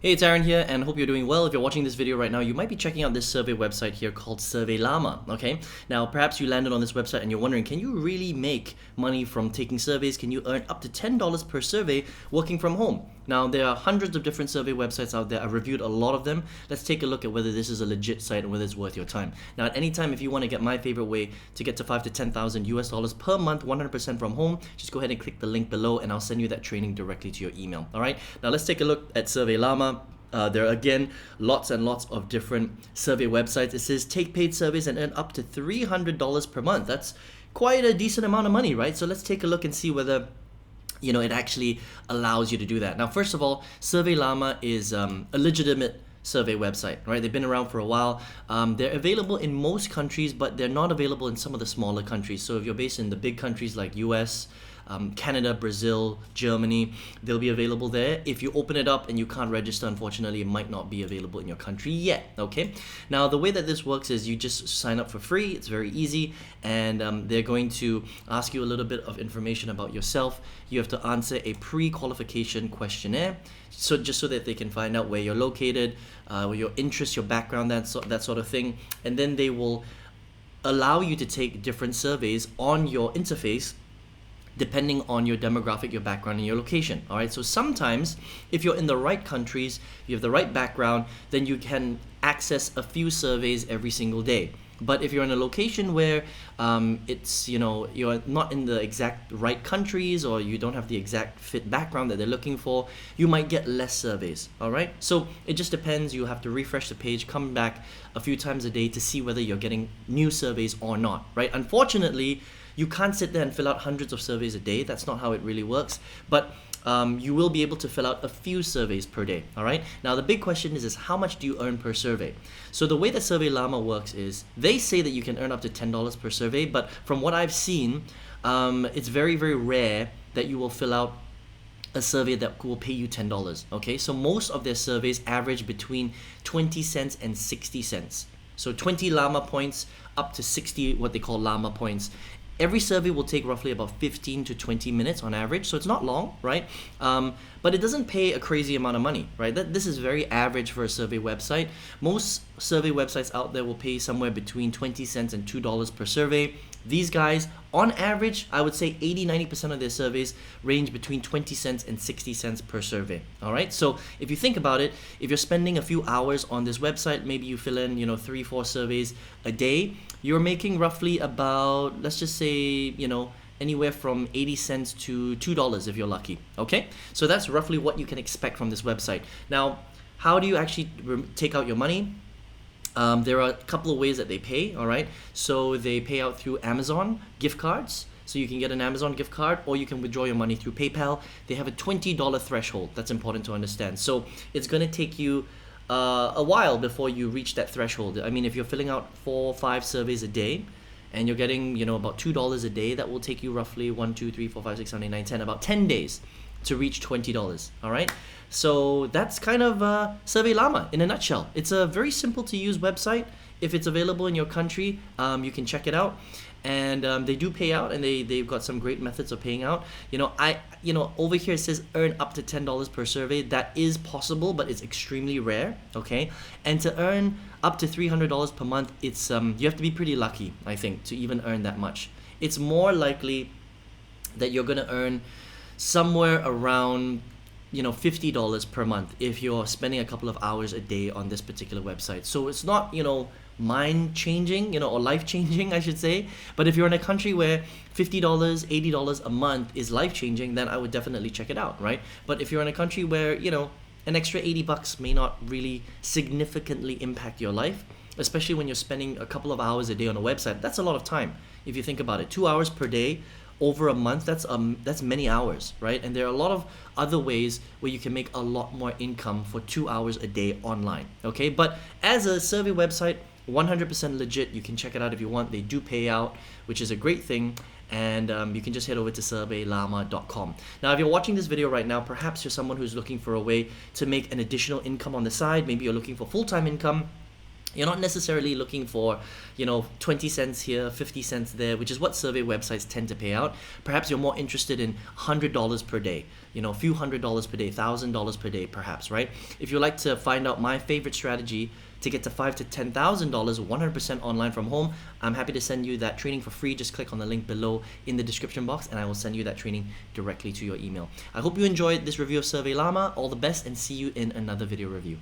Hey, it's Aaron here and hope you're doing well. If you're watching this video right now, you might be checking out this survey website here called SurveyLama, okay? Now, perhaps you landed on this website and you're wondering, can you really make money from taking surveys? Can you earn up to $10 per survey working from home? Now, there are hundreds of different survey websites out there. I've reviewed a lot of them. Let's take a look at whether this is a legit site and whether it's worth your time. Now, at any time, if you want to get my favorite way to get to $5,000 to $10,000 US dollars per month, 100% from home, just go ahead and click the link below and I'll send you that training directly to your email, all right? Now, let's take a look at SurveyLama. There are again lots and lots of different survey websites. It says take paid surveys and earn up to $300 per month. That's quite a decent amount of money, right? So let's take a look and see whether it actually allows you to do that. Now, first of all, SurveyLama is a legitimate survey website, right? They've been around for a while. They're available in most countries, but they're not available in some of the smaller countries. So if you're based in the big countries like US, Canada, Brazil, Germany, they'll be available there. If you open it up and you can't register, unfortunately, it might not be available in your country yet, okay? Now, the way that this works is you just sign up for free. It's very easy, and they're going to ask you a little bit of information about yourself. You have to answer a pre-qualification questionnaire, so just so that they can find out where you're located, your interests, your background, that sort of thing, and then they will allow you to take different surveys on your interface depending on your demographic, your background, and your location. All right, so sometimes if you're in the right countries, you have the right background, then you can access a few surveys every single day. But if you're in a location where you're not in the exact right countries, or you don't have the exact fit background that they're looking for, you might get less surveys, all right? So it just depends. You have to refresh the page, come back a few times a day to see whether you're getting new surveys or not, right? Unfortunately, you can't sit there and fill out hundreds of surveys a day. That's not how it really works. But you will be able to fill out a few surveys per day, all right? Now, the big question is how much do you earn per survey? So the way that SurveyLama works is they say that you can earn up to $10 per survey, but from what I've seen, it's very, very rare that you will fill out a survey that will pay you $10, okay? So most of their surveys average between 20 cents and 60 cents. So 20 Llama points up to 60 what they call Llama points. Every survey will take roughly about 15 to 20 minutes on average, so it's not long, right? But it doesn't pay a crazy amount of money, right? This is very average for a survey website. Most survey websites out there will pay somewhere between 20 cents and $2 per survey. These guys, on average, I would say 80-90% of their surveys range between 20 cents and 60 cents per survey, all right? So if you think about it, if you're spending a few hours on this website, maybe you fill in 3-4 surveys a day, you're making roughly about, let's just say, anywhere from 80 cents to $2 if you're lucky, okay? So that's roughly what you can expect from this website. Now, how do you actually take out your money? There are a couple of ways that they pay, all right? So they pay out through Amazon gift cards. So you can get an Amazon gift card, or you can withdraw your money through PayPal. They have a $20 threshold. That's important to understand. So it's going to take you a while before you reach that threshold. I mean, if you're filling out 4 or 5 surveys a day, and you're getting, about $2 a day, that will take you roughly 1, 2, 3, 4, 5, 6, 7, 8, 9, 10, about 10 days to reach $20, all right? So that's kind of SurveyLama in a nutshell. It's a very simple to use website. If it's available in your country, you can check it out. And they do pay out, and they've got some great methods of paying out. Over here it says earn up to $10 per survey. That is possible, but it's extremely rare, okay? And to earn up to $300 per month, it's you have to be pretty lucky, I think, to even earn that much. It's more likely that you're gonna earn somewhere around $50 per month if you're spending a couple of hours a day on this particular website. So it's not mind-changing, or life-changing, I should say. But if you're in a country where $50, $80 a month is life-changing, then I would definitely check it out, right? But if you're in a country where, an extra $80 may not really significantly impact your life, especially when you're spending a couple of hours a day on a website, that's a lot of time. If you think about it, 2 hours per day over a month, that's many hours, right? And there are a lot of other ways where you can make a lot more income for 2 hours a day online, okay? But as a survey website, 100% legit. You can check it out if you want. They do pay out, which is a great thing. And you can just head over to SurveyLama.com. Now, if you're watching this video right now, perhaps you're someone who's looking for a way to make an additional income on the side. Maybe you're looking for full-time income. You're not necessarily looking for, 20 cents here, 50 cents there, which is what survey websites tend to pay out. Perhaps you're more interested in $100 per day, a few $100s per day, $1,000 per day, perhaps, right? If you'd like to find out my favorite strategy to get to $5,000 to $10,000 100% online from home, I'm happy to send you that training for free. Just click on the link below in the description box and I will send you that training directly to your email. I hope you enjoyed this review of SurveyLama. All the best and see you in another video review.